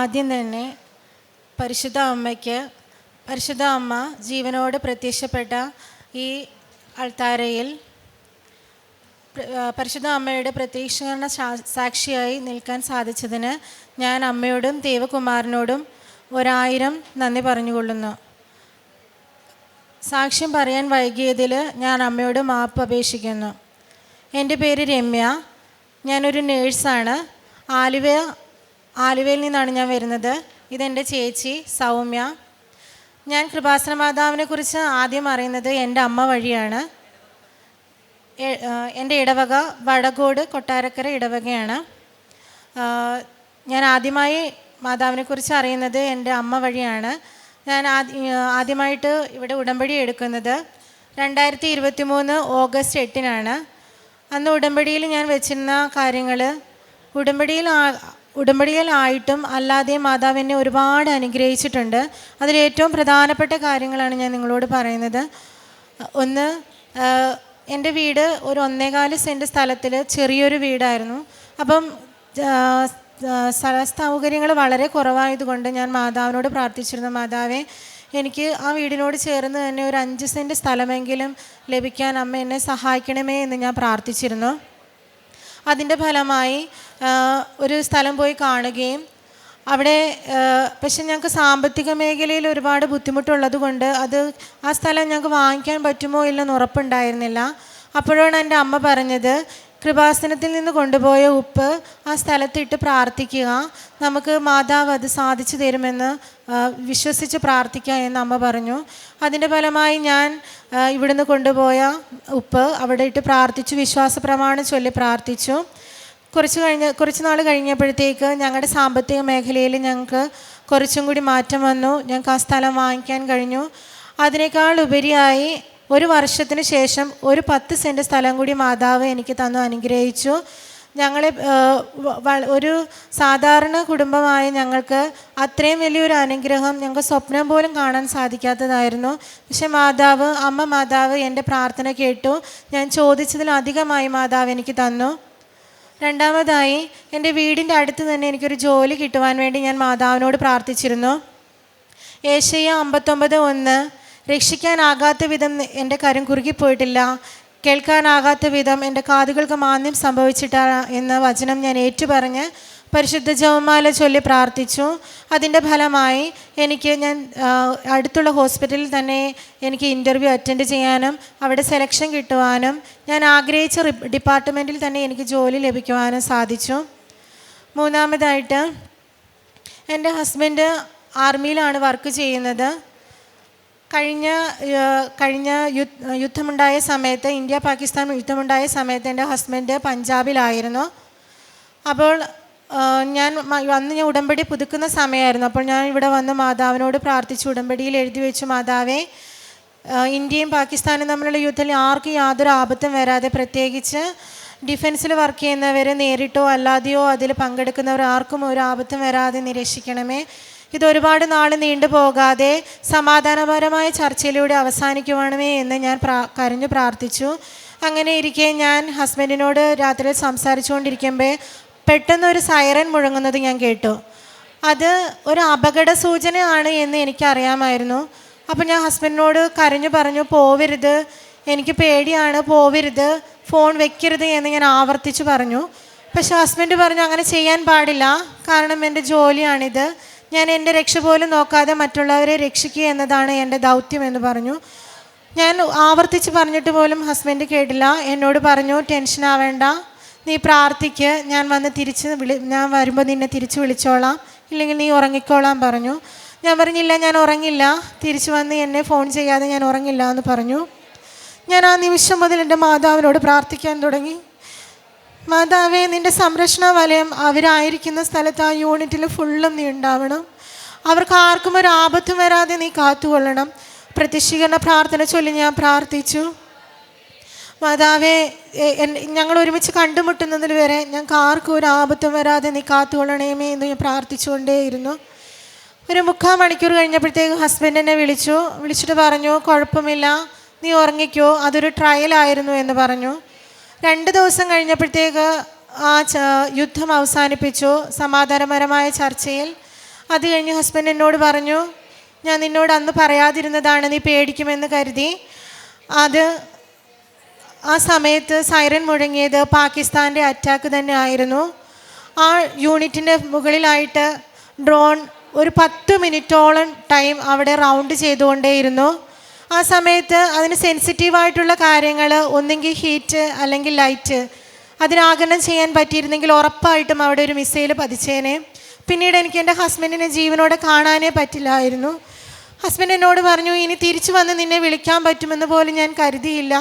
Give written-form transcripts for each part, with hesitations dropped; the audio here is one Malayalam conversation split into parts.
ആദ്യം തന്നെ പരിശുദ്ധ അമ്മ ജീവനോട് പ്രത്യക്ഷപ്പെട്ട ഈ അൾത്താരയിൽ പരിശുദ്ധ അമ്മയുടെ പ്രത്യക്ഷീകരണ സാക്ഷിയായി നിൽക്കാൻ സാധിച്ചതിന് ഞാൻ അമ്മയോടും ദേവകുമാരനോടും 1000 നന്ദി പറഞ്ഞുകൊള്ളുന്നു. സാക്ഷ്യം പറയാൻ വൈകിയതിൽ ഞാൻ അമ്മയോട് മാപ്പ് അപേക്ഷിക്കുന്നു. എൻ്റെ പേര് രമ്യ. ഞാനൊരു നേഴ്സാണ്. ആലുവയിൽ നിന്നാണ് ഞാൻ വരുന്നത്. ഇതെൻ്റെ ചേച്ചി സൗമ്യ. ഞാൻ കൃപാസന മാതാവിനെ കുറിച്ച് ആദ്യം അറിയുന്നത് എൻ്റെ അമ്മ വഴിയാണ്. എൻ്റെ ഇടവക വടകോട് കൊട്ടാരക്കര ഇടവകയാണ്. ഞാൻ ആദ്യമായി മാതാവിനെക്കുറിച്ച് അറിയുന്നത് എൻ്റെ അമ്മ വഴിയാണ്. ഞാൻ ആദ്യമായിട്ട് ഇവിടെ ഉടമ്പടി എടുക്കുന്നത് 2023 ഓഗസ്റ്റ് 8-നാണ്. അന്ന് ഉടമ്പടിയിൽ ഞാൻ വെച്ചിരുന്ന കാര്യങ്ങൾ, ഉടമ്പടിയിലായിട്ടും അല്ലാതെ മാതാവ് എന്നെ ഒരുപാട് അനുഗ്രഹിച്ചിട്ടുണ്ട്. അതിലേറ്റവും പ്രധാനപ്പെട്ട കാര്യങ്ങളാണ് ഞാൻ നിങ്ങളോട് പറയുന്നത്. ഒന്ന്, എൻ്റെ വീട് ഒരു 1.25 സെൻറ്റ് സ്ഥലത്തിൽ ചെറിയൊരു വീടായിരുന്നു. അപ്പം സ്ഥല സൗകര്യങ്ങൾ വളരെ കുറവായതുകൊണ്ട് ഞാൻ മാതാവിനോട് പ്രാർത്ഥിച്ചിരുന്നു, മാതാവേ എനിക്ക് ആ വീടിനോട് ചേർന്ന് തന്നെ ഒരു 5 സെൻറ്റ് സ്ഥലമെങ്കിലും ലഭിക്കാൻ അമ്മ എന്നെ സഹായിക്കണമേ എന്ന് ഞാൻ പ്രാർത്ഥിച്ചിരുന്നു. അതിൻ്റെ ഫലമായി ഒരു സ്ഥലം പോയി കാണുകയും അവിടെ പക്ഷെ ഞങ്ങൾക്ക് സാമ്പത്തിക മേഖലയിൽ ഒരുപാട് ബുദ്ധിമുട്ടുള്ളത് കൊണ്ട് ആ സ്ഥലം ഞങ്ങൾക്ക് വാങ്ങിക്കാൻ പറ്റുമോ ഇല്ലെന്ന് ഉറപ്പുണ്ടായിരുന്നില്ല. അപ്പോഴാണ് എൻ്റെ അമ്മ പറഞ്ഞത്, കൃപാസനത്തിൽ നിന്ന് കൊണ്ടുപോയ ഉപ്പ് ആ സ്ഥലത്തിട്ട് പ്രാർത്ഥിക്കുക, നമുക്ക് മാതാവ് അത് സാധിച്ചു തരുമെന്ന് വിശ്വസിച്ച് പ്രാർത്ഥിക്കുക എന്ന് അമ്മ പറഞ്ഞു. അതിൻ്റെ ഫലമായി ഞാൻ ഇവിടുന്ന് കൊണ്ടുപോയ ഉപ്പ് അവിടെ ഇട്ട് പ്രാർത്ഥിച്ചു, വിശ്വാസ പ്രമാണം ചൊല്ലി പ്രാർത്ഥിച്ചു. കുറച്ച് നാൾ കഴിഞ്ഞപ്പോഴത്തേക്ക് ഞങ്ങളുടെ സാമ്പത്തിക മേഖലയിൽ ഞങ്ങൾക്ക് കുറച്ചും കൂടി മാറ്റം വന്നു. ഞങ്ങൾക്ക് ആ സ്ഥലം വാങ്ങിക്കാൻ കഴിഞ്ഞു. അതിനേക്കാൾ ഉപരിയായി 1 വർഷത്തിന് ശേഷം ഒരു 10 സെൻറ്റ് സ്ഥലം കൂടി മാതാവ് എനിക്ക് തന്നു അനുഗ്രഹിച്ചു. ഞങ്ങളെ ഒരു സാധാരണ കുടുംബമായ ഞങ്ങൾക്ക് അത്രയും വലിയൊരു അനുഗ്രഹം ഞങ്ങൾക്ക് സ്വപ്നം പോലും കാണാൻ സാധിക്കാത്തതായിരുന്നു. പക്ഷെ അമ്മ മാതാവ് എൻ്റെ പ്രാർത്ഥന കേട്ടു. ഞാൻ ചോദിച്ചതിലധികമായി മാതാവ് എനിക്ക് തന്നു. രണ്ടാമതായി, എൻ്റെ വീടിൻ്റെ അടുത്ത് തന്നെ എനിക്കൊരു ജോലി കിട്ടുവാൻ വേണ്ടി ഞാൻ മാതാവിനോട് പ്രാർത്ഥിച്ചിരുന്നു. ഏശയ്യ 59:1, രക്ഷിക്കാനാകാത്ത വിധം എൻ്റെ കരം കുറുകിപ്പോയിട്ടില്ല, കേൾക്കാനാകാത്ത വിധം എൻ്റെ കാതുകൾക്ക് മാന്ദ്യം സംഭവിച്ചിട്ടില്ല എന്ന വചനം ഞാൻ ഏറ്റുപറഞ്ഞ് പരിശുദ്ധ ജപമാല ചൊല്ലി പ്രാർത്ഥിച്ചു. അതിൻ്റെ ഫലമായി ഞാൻ അടുത്തുള്ള ഹോസ്പിറ്റലിൽ തന്നെ എനിക്ക് ഇൻ്റർവ്യൂ അറ്റൻഡ് ചെയ്യാനും അവിടെ സെലക്ഷൻ കിട്ടുവാനും ഞാൻ ആഗ്രഹിച്ച ഡിപ്പാർട്ട്മെൻറ്റിൽ തന്നെ എനിക്ക് ജോലി ലഭിക്കുവാനും സാധിച്ചു. മൂന്നാമതായിട്ട്, എൻ്റെ ഹസ്ബൻഡ് ആർമിയിലാണ് വർക്ക് ചെയ്യുന്നത്. കഴിഞ്ഞ യുദ്ധമുണ്ടായ സമയത്ത്, ഇന്ത്യ പാകിസ്ഥാൻ യുദ്ധമുണ്ടായ സമയത്ത് എൻ്റെ ഹസ്ബൻഡ് പഞ്ചാബിലായിരുന്നു. അപ്പോൾ അന്ന് ഞാൻ ഉടമ്പടി പുതുക്കുന്ന സമയമായിരുന്നു. അപ്പോൾ ഞാൻ ഇവിടെ വന്ന് മാതാവിനോട് പ്രാർത്ഥിച്ചു, ഉടമ്പടിയിൽ എഴുതി വെച്ചു, മാതാവേ ഇന്ത്യയും പാകിസ്ഥാനും തമ്മിലുള്ള യുദ്ധത്തിൽ ആർക്കും യാതൊരു ആപത്തും വരാതെ, പ്രത്യേകിച്ച് ഡിഫൻസിൽ വർക്ക് ചെയ്യുന്നവർ നേരിട്ടോ അല്ലാതെയോ അതിൽ പങ്കെടുക്കുന്നവർ ആർക്കും ഒരു ആപത്തും വരാതെ നിരീക്ഷിക്കണമേ. ഇതൊരുപാട് നാൾ നീണ്ടുപോകാതെ സമാധാനപരമായ ചർച്ചയിലൂടെ അവസാനിക്കുവാണമേ എന്ന് ഞാൻ കരഞ്ഞു പ്രാർത്ഥിച്ചു. അങ്ങനെ ഇരിക്കെ ഞാൻ ഹസ്ബൻഡിനോട് രാത്രി സംസാരിച്ചുകൊണ്ടിരിക്കുമ്പോൾ പെട്ടെന്നൊരു സൈറൻ മുഴങ്ങുന്നത് ഞാൻ കേട്ടു. അത് ഒരു അപകട സൂചനയാണ് എന്ന് എനിക്കറിയാമായിരുന്നു. അപ്പോൾ ഞാൻ ഹസ്ബൻഡിനോട് കരഞ്ഞു പറഞ്ഞു, പോവരുത്, എനിക്ക് പേടിയാണ്, പോവരുത്, ഫോൺ വെക്കരുത് എന്ന് ഞാൻ ആവർത്തിച്ച് പറഞ്ഞു. പക്ഷെ ഹസ്ബൻഡ് പറഞ്ഞു, അങ്ങനെ ചെയ്യാൻ പാടില്ല, കാരണം എൻ്റെ ജോലിയാണിത്, ഞാൻ എൻ്റെ രക്ഷ പോലും നോക്കാതെ മറ്റുള്ളവരെ രക്ഷിക്കുക എന്നതാണ് എൻ്റെ ദൗത്യം എന്ന് പറഞ്ഞു. ഞാൻ ആവർത്തിച്ച് പറഞ്ഞിട്ട് പോലും ഹസ്ബൻഡ് കേട്ടില്ല. എന്നോട് പറഞ്ഞു, ടെൻഷൻ ആവേണ്ട, നീ പ്രാർത്ഥിക്ക്, ഞാൻ വരുമ്പോൾ നിന്നെ തിരിച്ച് വിളിച്ചോളാം, ഇല്ലെങ്കിൽ നീ ഉറങ്ങിക്കോളാം പറഞ്ഞു. ഞാൻ പറഞ്ഞില്ല, ഞാൻ ഉറങ്ങില്ല, തിരിച്ചു വന്ന് എന്നെ ഫോൺ ചെയ്യാതെ ഞാൻ ഉറങ്ങില്ല എന്ന് പറഞ്ഞു. ഞാൻ ആ നിമിഷം മുതൽ എൻ്റെ മാതാവിനോട് പ്രാർത്ഥിക്കാൻ തുടങ്ങി. മാതാവേ, നിൻ്റെ സംരക്ഷണ വലയം അവരായിരിക്കുന്ന സ്ഥലത്ത് ആ യൂണിറ്റിൽ ഫുള്ളും നീ ഉണ്ടാവണം, അവർക്ക് ആർക്കും ഒരു ആപത്തും വരാതെ നീ കാത്തുകൊള്ളണം. പ്രത്യക്ഷീകരണ പ്രാർത്ഥന ചൊല്ലി ഞാൻ പ്രാർത്ഥിച്ചു. മാതാവേ, ഞങ്ങൾ ഒരുമിച്ച് കണ്ടുമുട്ടുന്നതിൽ വരെ ഞങ്ങൾക്ക് ആർക്കും ഒരു ആപത്തും വരാതെ നീ കാത്തുകൊള്ളണമേ എന്ന് ഞാൻ പ്രാർത്ഥിച്ചുകൊണ്ടേയിരുന്നു. ഒരു 3/4 മണിക്കൂർ കഴിഞ്ഞപ്പോഴത്തേക്ക് ഹസ്ബൻഡ് എന്നെ വിളിച്ചിട്ട് പറഞ്ഞു, കുഴപ്പമില്ല, നീ ഉറങ്ങിക്കോ, അതൊരു ട്രയലായിരുന്നു എന്ന് പറഞ്ഞു. 2 ദിവസം കഴിഞ്ഞപ്പോഴത്തേക്ക് ആ യുദ്ധം അവസാനിപ്പിച്ചു. സമാധാനപരമായ ചർച്ചയിൽ അത് കഴിഞ്ഞ് ഹസ്ബൻഡ് എന്നോട് പറഞ്ഞു, ഞാൻ നിന്നോട് അന്ന് പറയാതിരുന്നതാണ്, നീ പേടിക്കുമെന്ന് കരുതി. അത് ആ സമയത്ത് സൈറൻ മുഴങ്ങിയത് പാകിസ്ഥാൻ്റെ അറ്റാക്ക് തന്നെ ആയിരുന്നു. ആ യൂണിറ്റിൻ്റെ മുകളിലായിട്ട് ഡ്രോൺ ഒരു 10 മിനിറ്റോളം ടൈം അവിടെ റൗണ്ട് ചെയ്തുകൊണ്ടേയിരുന്നു. ആ സമയത്ത് അതിന് സെൻസിറ്റീവായിട്ടുള്ള കാര്യങ്ങൾ, ഒന്നെങ്കിൽ ഹീറ്റ് അല്ലെങ്കിൽ ലൈറ്റ്, അതിനാഗിരണം ചെയ്യാൻ പറ്റിയിരുന്നെങ്കിൽ ഉറപ്പായിട്ടും അവിടെ ഒരു മിസൈൽ പതിച്ചേനെ. പിന്നീട് എനിക്ക് എൻ്റെ ഹസ്ബൻഡിനെ ജീവനോടെ കാണാനേ പറ്റില്ലായിരുന്നു. ഹസ്ബൻഡ് എന്നോട് പറഞ്ഞു, ഇനി തിരിച്ചു വന്ന് നിന്നെ വിളിക്കാൻ പറ്റുമെന്ന് പോലും ഞാൻ കരുതിയില്ല.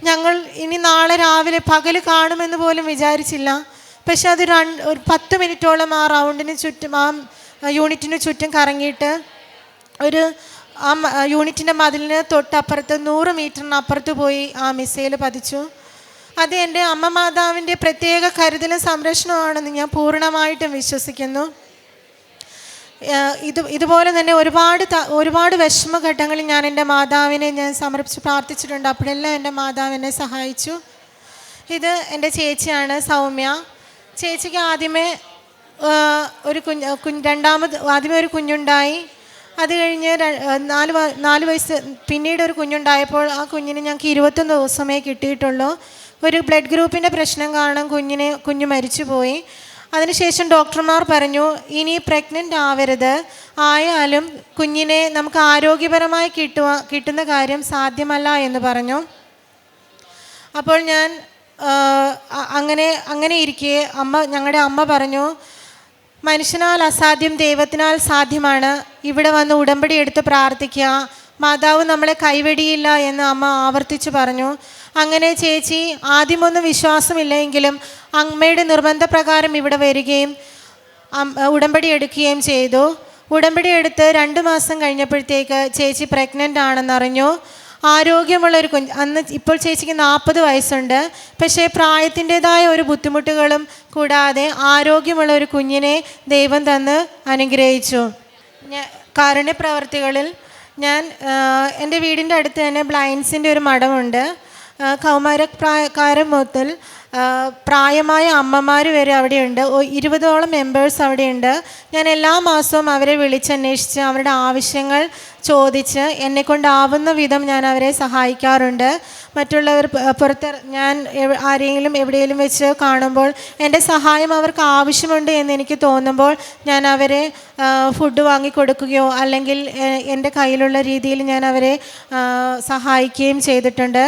ഞങ്ങൾ ഇനി നാളെ രാവിലെ പകൽ കാണുമെന്ന് പോലും വിചാരിച്ചില്ല. പക്ഷെ അത് ഒരു 10 മിനിറ്റോളം ആ റൗണ്ടിന് ചുറ്റും, ആ യൂണിറ്റിന് ചുറ്റും കറങ്ങിയിട്ട് ഒരു ആ യൂണിറ്റിൻ്റെ മതിലിന് തൊട്ടപ്പുറത്ത് 100 മീറ്ററിനപ്പുറത്ത് പോയി ആ മിസൈൽ പതിച്ചു. അത് എൻ്റെ അമ്മ മാതാവിൻ്റെ പ്രത്യേക കരുതലും സംരക്ഷണമാണെന്ന് ഞാൻ പൂർണ്ണമായിട്ടും വിശ്വസിക്കുന്നു. ഇതുപോലെ തന്നെ ഒരുപാട് വിഷമഘട്ടങ്ങളിൽ ഞാൻ എൻ്റെ മാതാവിനെ ഞാൻ സമർപ്പിച്ച് പ്രാർത്ഥിച്ചിട്ടുണ്ട്. അപ്പോഴെല്ലാം എൻ്റെ മാതാവ് എന്നെ സഹായിച്ചു. ഇത് എൻ്റെ ചേച്ചിയാണ്, സൗമ്യ. ചേച്ചിക്ക് ആദ്യമേ ആദ്യമേ ഒരു കുഞ്ഞുണ്ടായി. അത് കഴിഞ്ഞ് 4 വയസ്സ് പിന്നീട് ഒരു കുഞ്ഞുണ്ടായപ്പോൾ ആ കുഞ്ഞിന് ഞങ്ങൾക്ക് 21 ദിവസമേ കിട്ടിയിട്ടുള്ളൂ. ഒരു ബ്ലഡ് ഗ്രൂപ്പിൻ്റെ പ്രശ്നം കാരണം കുഞ്ഞ് മരിച്ചുപോയി. അതിനുശേഷം ഡോക്ടർമാർ പറഞ്ഞു, ഇനി പ്രഗ്നൻ്റ് ആവരുത്, ആയാലും കുഞ്ഞിനെ നമുക്ക് ആരോഗ്യപരമായി കിട്ടുന്ന കാര്യം സാധ്യമല്ല എന്ന് പറഞ്ഞു. അപ്പോൾ ഞാൻ അങ്ങനെ ഇരിക്കെ ഞങ്ങളുടെ അമ്മ പറഞ്ഞു, മനുഷ്യനാൽ അസാധ്യം ദൈവത്തിനാൽ സാധ്യമാണ്, ഇവിടെ വന്ന് ഉടമ്പടി എടുത്ത് പ്രാർത്ഥിക്കുക, മാതാവ് നമ്മളെ കൈവെടിയില്ല എന്ന് അമ്മ ആവർത്തിച്ച് പറഞ്ഞു. അങ്ങനെ ചേച്ചി ആദ്യമൊന്നും വിശ്വാസമില്ലെങ്കിലും അമ്മയുടെ നിർബന്ധപ്രകാരം ഇവിടെ വരികയും ഉടമ്പടി എടുക്കുകയും ചെയ്തു. ഉടമ്പടി എടുത്ത് 2 മാസം കഴിഞ്ഞപ്പോഴത്തേക്ക് ചേച്ചി പ്രഗ്നൻ്റ് ആണെന്നറിഞ്ഞു. ആരോഗ്യമുള്ളൊരു കുഞ്ഞ്, ഇപ്പോൾ ചേച്ചിക്ക് 40 വയസ്സുണ്ട്. പക്ഷേ പ്രായത്തിൻ്റെതായ ഒരു ബുദ്ധിമുട്ടുകളും കൂടാതെ ആരോഗ്യമുള്ള ഒരു കുഞ്ഞിനെ ദൈവം തന്ന് അനുഗ്രഹിച്ചു. കാരുണ്യപ്രവർത്തികളിൽ ഞാൻ എൻ്റെ വീടിൻ്റെ അടുത്ത് തന്നെ ബ്ലൈൻഡ്സിൻ്റെ ഒരു മഠമുണ്ട്. കൗമാരക്കാരം മുതൽ പ്രായമായ അമ്മമാർ വരെ അവിടെയുണ്ട്. 20ഓളം മെമ്പേഴ്സ് അവിടെയുണ്ട്. ഞാൻ എല്ലാ മാസവും അവരെ വിളിച്ചന്വേഷിച്ച് അവരുടെ ആവശ്യങ്ങൾ ചോദിച്ച് എന്നെക്കൊണ്ടാവുന്ന വിധം ഞാൻ അവരെ സഹായിക്കാറുണ്ട്. മറ്റുള്ളവർ ഞാൻ ആരെങ്കിലും എവിടെയെങ്കിലും വെച്ച് കാണുമ്പോൾ എൻ്റെ സഹായം അവർക്ക് ആവശ്യമുണ്ട് എന്ന് എനിക്ക് തോന്നുമ്പോൾ ഞാൻ അവരെ ഫുഡ് വാങ്ങിക്കൊടുക്കുകയോ അല്ലെങ്കിൽ എൻ്റെ കയ്യിലുള്ള രീതിയിൽ ഞാൻ അവരെ സഹായിക്കുകയും ചെയ്തിട്ടുണ്ട്.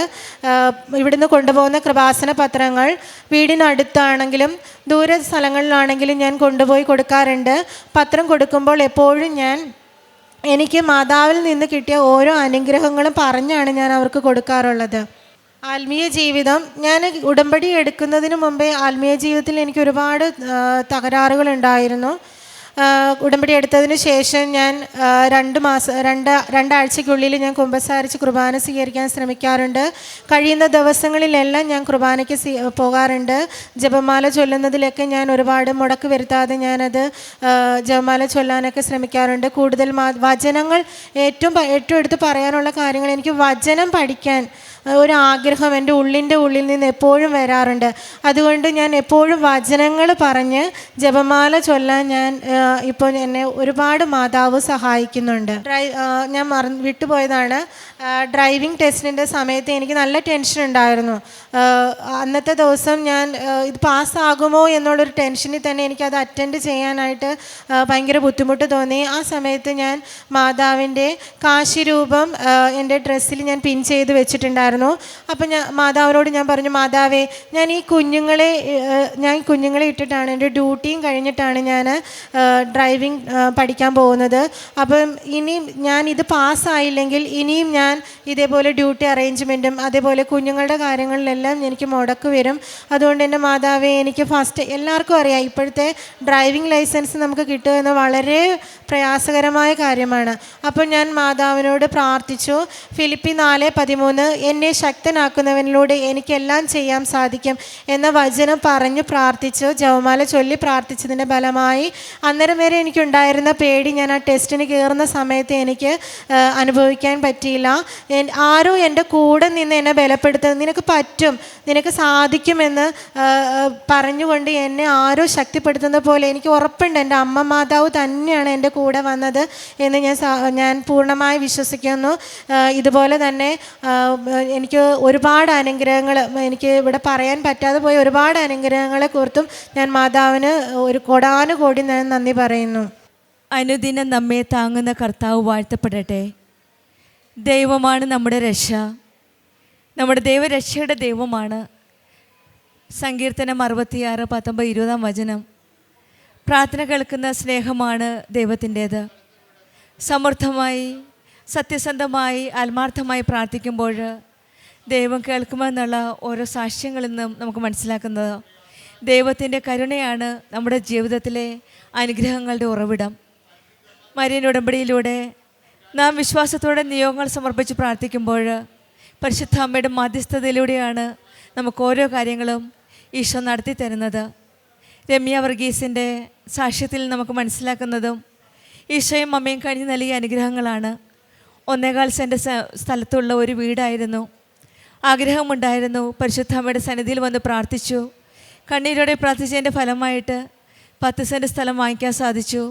ഇവിടുന്ന് കൊണ്ടുപോകുന്ന കൃപാസന പത്രങ്ങൾ വീടിനടുത്താണെങ്കിലും ദൂര സ്ഥലങ്ങളിലാണെങ്കിലും ഞാൻ കൊണ്ടുപോയി കൊടുക്കാറുണ്ട്. പത്രം കൊടുക്കുമ്പോൾ എപ്പോഴും എനിക്ക് മാതാവിൽ നിന്ന് കിട്ടിയ ഓരോ അനുഗ്രഹങ്ങളും പറഞ്ഞാണ് ഞാൻ അവർക്ക് കൊടുക്കാറുള്ളത്. ആത്മീയ ജീവിതം, ഞാൻ ഉടമ്പടി എടുക്കുന്നതിന് മുമ്പേ ആത്മീയ ജീവിതത്തിൽ എനിക്ക് ഒരുപാട് തകരാറുകളുണ്ടായിരുന്നു. ഉടമ്പടി എടുത്തതിന് ശേഷം ഞാൻ 2 ആഴ്ചയ്ക്കുള്ളിൽ ഞാൻ കുമ്പസാരിച്ച് കുർബാന സ്വീകരിക്കാൻ ശ്രമിക്കാറുണ്ട്. കഴിയുന്ന ദിവസങ്ങളിലെല്ലാം ഞാൻ കുർബാനയ്ക്ക് പോകാറുണ്ട്. ജപമാല ചൊല്ലുന്നതിലൊക്കെ ഞാൻ ഒരുപാട് മുടക്ക് വരുത്താതെ ഞാനത് ജപമാല ചൊല്ലാനൊക്കെ ശ്രമിക്കാറുണ്ട്. കൂടുതൽ വചനങ്ങൾ ഏറ്റവും എടുത്ത് പറയാനുള്ള കാര്യങ്ങൾ, എനിക്ക് വചനം പഠിക്കാൻ ഒരു ആഗ്രഹം എൻ്റെ ഉള്ളിൽ നിന്ന് എപ്പോഴും വരാറുണ്ട്. അതുകൊണ്ട് ഞാൻ എപ്പോഴും വചനങ്ങൾ പറഞ്ഞ് ജപമാല ചൊല്ലാൻ ഇപ്പോൾ എന്നെ ഒരുപാട് മാതാവ് സഹായിക്കുന്നുണ്ട്. ഞാൻ വിട്ടുപോയതാണ്, ഡ്രൈവിംഗ് ടെസ്റ്റിൻ്റെ സമയത്ത് എനിക്ക് നല്ല ടെൻഷൻ ഉണ്ടായിരുന്നു. അന്നത്തെ ദിവസം ഞാൻ ഇത് പാസ്സാകുമോ എന്നുള്ളൊരു ടെൻഷനിൽ തന്നെ എനിക്കത് അറ്റൻഡ് ചെയ്യാനായിട്ട് ഭയങ്കര ബുദ്ധിമുട്ട് തോന്നി. ആ സമയത്ത് ഞാൻ മാതാവിൻ്റെ കാശിരൂപം എൻ്റെ ഡ്രസ്സിൽ ഞാൻ പിൻ ചെയ്ത് വെച്ചിട്ടുണ്ടായിരുന്നു. അപ്പം മാതാവിനോട് ഞാൻ പറഞ്ഞു, മാതാവേ, ഞാൻ ഈ കുഞ്ഞുങ്ങളെ ഇട്ടിട്ടാണ്, എൻ്റെ ഡ്യൂട്ടിയും കഴിഞ്ഞിട്ടാണ് ഞാൻ ഡ്രൈവിംഗ് പഠിക്കാൻ പോകുന്നത്. അപ്പം ഇനിയും ഞാൻ ഇത് പാസ്സായില്ലെങ്കിൽ ഇനിയും ഞാൻ ഇതേപോലെ ഡ്യൂട്ടി അറേഞ്ച്മെൻറ്റും അതേപോലെ കുഞ്ഞുങ്ങളുടെ കാര്യങ്ങളിലെല്ലാം എനിക്ക് മുടക്ക് വരും. അതുകൊണ്ട് എൻ്റെ മാതാവേ, എനിക്ക് എല്ലാവർക്കും അറിയാം ഇപ്പോഴത്തെ ഡ്രൈവിംഗ് ലൈസൻസ് നമുക്ക് കിട്ടുക എന്ന് വളരെ പ്രയാസകരമായ കാര്യമാണ്. അപ്പോൾ ഞാൻ മാതാവിനോട് പ്രാർത്ഥിച്ചു. ഫിലിപ്പി 4:13 എന്നെ ശക്തനാക്കുന്നവനിലൂടെ എനിക്കെല്ലാം ചെയ്യാൻ സാധിക്കും എന്ന വചനം പറഞ്ഞു പ്രാർത്ഥിച്ചു. ജപമാല ചൊല്ലി പ്രാർത്ഥിച്ചതിൻ്റെ ഫലമായി അന്നേരം വരെ എനിക്കുണ്ടായിരുന്ന പേടി ഞാൻ ആ ടെസ്റ്റിന് കയറുന്ന സമയത്ത് എനിക്ക് അനുഭവിക്കാൻ പറ്റിയില്ല. ആരോ എൻ്റെ കൂടെ നിന്ന് എന്നെ ബലപ്പെടുത്തുന്നത്, നിനക്ക് പറ്റും, നിനക്ക് സാധിക്കുമെന്ന് പറഞ്ഞുകൊണ്ട് എന്നെ ആരോ ശക്തിപ്പെടുത്തുന്ന പോലെ എനിക്ക് ഉറപ്പുണ്ട്. എൻ്റെ അമ്മ മാതാവ് തന്നെയാണ് എൻ്റെ കൂടെ വന്നത് എന്ന് ഞാൻ പൂർണ്ണമായി വിശ്വസിക്കുന്നു. ഇതുപോലെ തന്നെ എനിക്ക് ഒരുപാട് അനുഗ്രഹങ്ങൾ, എനിക്ക് ഇവിടെ പറയാൻ പറ്റാതെ പോയ ഒരുപാട് അനുഗ്രഹങ്ങളെ കുറിച്ചും ഞാൻ മാതാവിന് ഒരു കോടാനുകോടി ഞാൻ നന്ദി പറയുന്നു. അനുദിനം നമ്മെ താങ്ങുന്ന കർത്താവ് വാഴ്ത്തപ്പെടട്ടെ. ദൈവമാണ് നമ്മുടെ രക്ഷ, നമ്മുടെ ദൈവരക്ഷയുടെ ദൈവമാണ്. സങ്കീർത്തനം 66:19 വചനം. പ്രാർത്ഥന കേൾക്കുന്ന സ്നേഹമാണ് ദൈവത്തിൻ്റേത്. സമൃദ്ധമായി സത്യസന്ധമായി ആത്മാർത്ഥമായി പ്രാർത്ഥിക്കുമ്പോൾ ദൈവം കേൾക്കുമെന്നുള്ള ഓരോ സാക്ഷ്യങ്ങളിൽ നിന്നും നമുക്ക് മനസ്സിലാക്കുന്നത് ദൈവത്തിൻ്റെ കരുണയാണ് നമ്മുടെ ജീവിതത്തിലെ അനുഗ്രഹങ്ങളുടെ ഉറവിടം. മരിയൻ ഉടമ്പടിയിലൂടെ നാം വിശ്വാസത്തോടെ നിയോഗങ്ങൾ സമർപ്പിച്ച് പ്രാർത്ഥിക്കുമ്പോൾ പരിശുദ്ധ അമ്മയുടെ മധ്യസ്ഥതയിലൂടെയാണ് നമുക്ക് ഓരോ കാര്യങ്ങളും ഈശോ നടത്തി തരുന്നത്. രമ്യ വർഗീസിൻ്റെ സാക്ഷ്യത്തിൽ നമുക്ക് മനസ്സിലാക്കുന്നതും ഈശോയും അമ്മയും കഴിഞ്ഞ് നൽകിയ അനുഗ്രഹങ്ങളാണ്. 1.25 സെൻറ്റ് സ്ഥലത്തുള്ള ഒരു വീടായിരുന്നു. ആഗ്രഹമുണ്ടായിരുന്നു. പരിശുദ്ധ അമ്മയുടെ സന്നിധിയിൽ വന്ന് പ്രാർത്ഥിച്ചു. കണ്ണീരോടെ പ്രാർത്ഥിച്ചതിൻ്റെ ഫലമായിട്ട് 10 സെൻറ്റ് സ്ഥലം വാങ്ങിക്കാൻ സാധിച്ചു.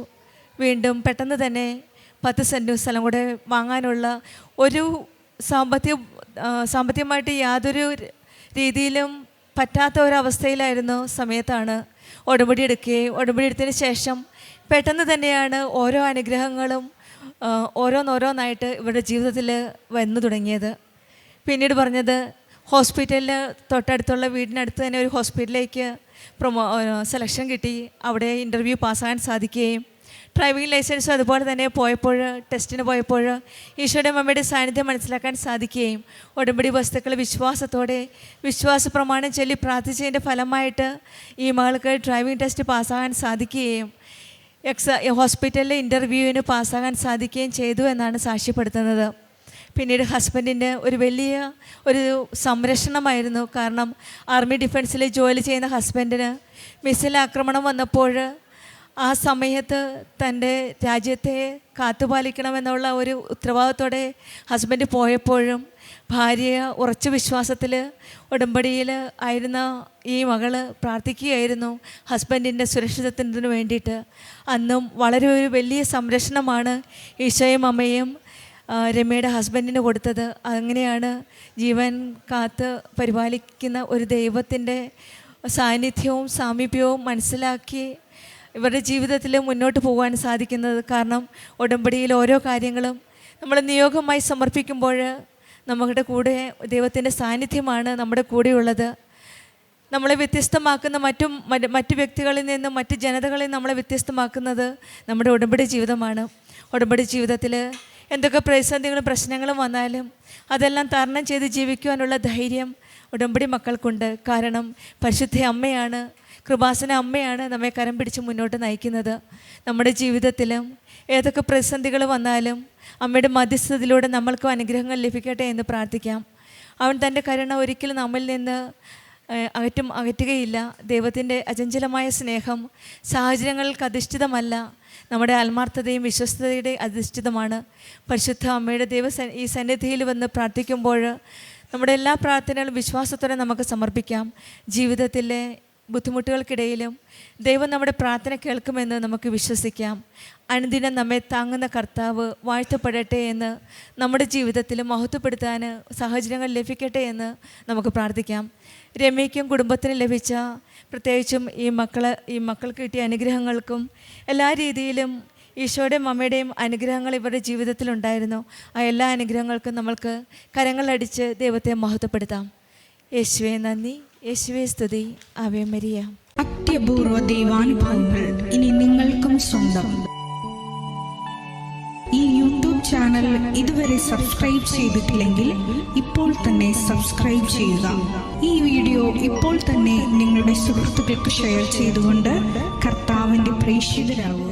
വീണ്ടും പെട്ടെന്ന് തന്നെ 10 സെൻറ്റ് സ്ഥലം കൂടെ വാങ്ങാനുള്ള ഒരു സാമ്പത്തികമായിട്ട് യാതൊരു രീതിയിലും പറ്റാത്ത ഒരവസ്ഥയിലായിരുന്നു സമയത്താണ് ഉടമ്പടി എടുത്തതിന് ശേഷം പെട്ടെന്ന് തന്നെയാണ് ഓരോ അനുഗ്രഹങ്ങളും ഓരോന്നോരോന്നായിട്ട് ഇവരുടെ ജീവിതത്തിൽ വന്നു തുടങ്ങിയത്. പിന്നീട് പറഞ്ഞത് ഹോസ്പിറ്റലിൽ തൊട്ടടുത്തുള്ള വീടിനടുത്ത് തന്നെ ഒരു ഹോസ്പിറ്റലിലേക്ക് സെലക്ഷൻ കിട്ടി. അവിടെ ഇൻ്റർവ്യൂ പാസ്സാകാൻ സാധിക്കുകയും ഡ്രൈവിംഗ് ലൈസൻസും അതുപോലെ തന്നെ ടെസ്റ്റിന് പോയപ്പോൾ ഈശോയുടെ അമ്മയുടെ സാന്നിധ്യം മനസ്സിലാക്കാൻ സാധിക്കുകയും ഉടമ്പടി വസ്തുക്കൾ വിശ്വാസത്തോടെ വിശ്വാസ പ്രമാണം ചൊല്ലി പ്രാർത്ഥിച്ചതിൻ്റെ ഫലമായിട്ട് ഈ മകൾക്ക് ഡ്രൈവിംഗ് ടെസ്റ്റ് പാസ്സാകാൻ സാധിക്കുകയും ഹോസ്പിറ്റലിലെ ഇൻ്റർവ്യൂവിന് പാസ്സാകാൻ സാധിക്കുകയും ചെയ്തു എന്നാണ് സാക്ഷ്യപ്പെടുത്തുന്നത്. പിന്നീട് ഹസ്ബൻഡിൻ്റെ ഒരു സംരക്ഷണമായിരുന്നു. കാരണം ആർമി ഡിഫൻസിൽ ജോലി ചെയ്യുന്ന ഹസ്ബൻഡിന് മിസൈൽ ആക്രമണം വന്നപ്പോൾ ആ സമയത്ത് തൻ്റെ രാജ്യത്തെ കാത്തുപാലിക്കണമെന്നുള്ള ഒരു ഉത്തരവാദിത്തോടെ ഹസ്ബൻഡ് പോയപ്പോഴും ഭാര്യ ഉറച്ച വിശ്വാസത്തിൽ ഉടമ്പടിയിൽ ആയിരുന്ന ഈ മകള് പ്രാർത്ഥിക്കുകയായിരുന്നു ഹസ്ബൻഡിൻ്റെ സുരക്ഷിതത്വത്തിന് വേണ്ടിയിട്ട്. അന്നും വളരെ ഒരു വലിയ സംരക്ഷണമാണ് ഈശോയും അമ്മയും രമ്യയുടെ ഹസ്ബൻഡിന് കൊടുത്തത്. അങ്ങനെയാണ് ജീവൻ കാത്ത് പരിപാലിക്കുന്ന ഒരു ദൈവത്തിൻ്റെ സാന്നിധ്യവും സാമീപ്യവും മനസ്സിലാക്കി ഇവരുടെ ജീവിതത്തിൽ മുന്നോട്ട് പോകാൻ സാധിക്കുന്നത്. കാരണം ഉടമ്പടിയിൽ ഓരോ കാര്യങ്ങളും നമ്മൾ നിയോഗമായി സമർപ്പിക്കുമ്പോൾ നമ്മുടെ കൂടെ ദൈവത്തിൻ്റെ സാന്നിധ്യമാണ് നമ്മുടെ കൂടെയുള്ളത്. നമ്മളെ വ്യത്യസ്തമാക്കുന്ന മറ്റു വ്യക്തികളിൽ നിന്നും മറ്റ് ജനതകളിൽ നമ്മളെ വ്യത്യസ്തമാക്കുന്നത് നമ്മുടെ ഉടമ്പടി ജീവിതമാണ്. ഉടമ്പടി ജീവിതത്തിൽ എന്തൊക്കെ പ്രതിസന്ധികളും പ്രശ്നങ്ങളും വന്നാലും അതെല്ലാം തരണം ചെയ്ത് ജീവിക്കുവാനുള്ള ധൈര്യം ഉടമ്പടി മക്കൾക്കുണ്ട്. കാരണം പരിശുദ്ധ അമ്മയാണ്, കൃപാസന അമ്മയാണ് നമ്മെ കരം പിടിച്ച് മുന്നോട്ട് നയിക്കുന്നത്. നമ്മുടെ ജീവിതത്തിലും ഏതൊക്കെ പ്രതിസന്ധികൾ വന്നാലും അമ്മയുടെ മധ്യസ്ഥതയിലൂടെ നമ്മൾക്കും അനുഗ്രഹങ്ങൾ ലഭിക്കട്ടെ എന്ന് പ്രാർത്ഥിക്കാം. അവൻ തൻ്റെ കരുണ ഒരിക്കലും നമ്മിൽ നിന്ന് അകറ്റുകയില്ല. ദൈവത്തിൻ്റെ അചഞ്ചലമായ സ്നേഹം സാഹചര്യങ്ങൾക്ക് അധിഷ്ഠിതമല്ല, നമ്മുടെ ആത്മാർത്ഥതയും വിശ്വസ്തതയുടെ അധിഷ്ഠിതമാണ്. പരിശുദ്ധ അമ്മയുടെ ഈ സന്നിധിയിൽ വന്ന് പ്രാർത്ഥിക്കുമ്പോൾ നമ്മുടെ എല്ലാ പ്രാർത്ഥനകളും വിശ്വാസത്തോടെ നമുക്ക് സമർപ്പിക്കാം. ജീവിതത്തിലെ ബുദ്ധിമുട്ടുകൾക്കിടയിലും ദൈവം നമ്മുടെ പ്രാർത്ഥന കേൾക്കുമെന്ന് നമുക്ക് വിശ്വസിക്കാം. അനുദിനം നമ്മെ താങ്ങുന്ന കർത്താവ് വാഴ്ത്തപ്പെടട്ടെ എന്ന് നമ്മുടെ ജീവിതത്തിൽ മഹത്വപ്പെടുത്താൻ സാഹചര്യങ്ങൾ ലഭിക്കട്ടെ എന്ന് നമുക്ക് പ്രാർത്ഥിക്കാം. രമ്യയ്ക്കും കുടുംബത്തിനും ലഭിച്ച പ്രത്യേകിച്ചും ഈ മക്കൾക്ക് കിട്ടിയ അനുഗ്രഹങ്ങൾക്കും എല്ലാ രീതിയിലും ഈശോയുടെയും അമ്മയുടെയും അനുഗ്രഹങ്ങൾ ഇവരുടെ ജീവിതത്തിലുണ്ടായിരുന്നു. ആ എല്ലാ അനുഗ്രഹങ്ങൾക്കും നമ്മൾക്ക് കരങ്ങളടിച്ച് ദൈവത്തെ മഹത്വപ്പെടുത്താം. യേശുവേ നന്ദി, യേശുവേ സ്തുതി, ആവേ മരിയ. അത്യപൂർവ ദൈവാനുഭവങ്ങൾ ഇനി നിങ്ങൾക്കും സ്വന്തം. ഈ യൂട്യൂബ് ചാനൽ ഇതുവരെ സബ്സ്ക്രൈബ് ചെയ്തിട്ടില്ലെങ്കിൽ ഇപ്പോൾ തന്നെ സബ്സ്ക്രൈബ് ചെയ്യുക. ഈ വീഡിയോ ഇപ്പോൾ തന്നെ നിങ്ങളുടെ സുഹൃത്തുക്കൾക്ക് ഷെയർ ചെയ്തുകൊണ്ട് കർത്താവിൻ്റെ പ്രേക്ഷിതരാകുക.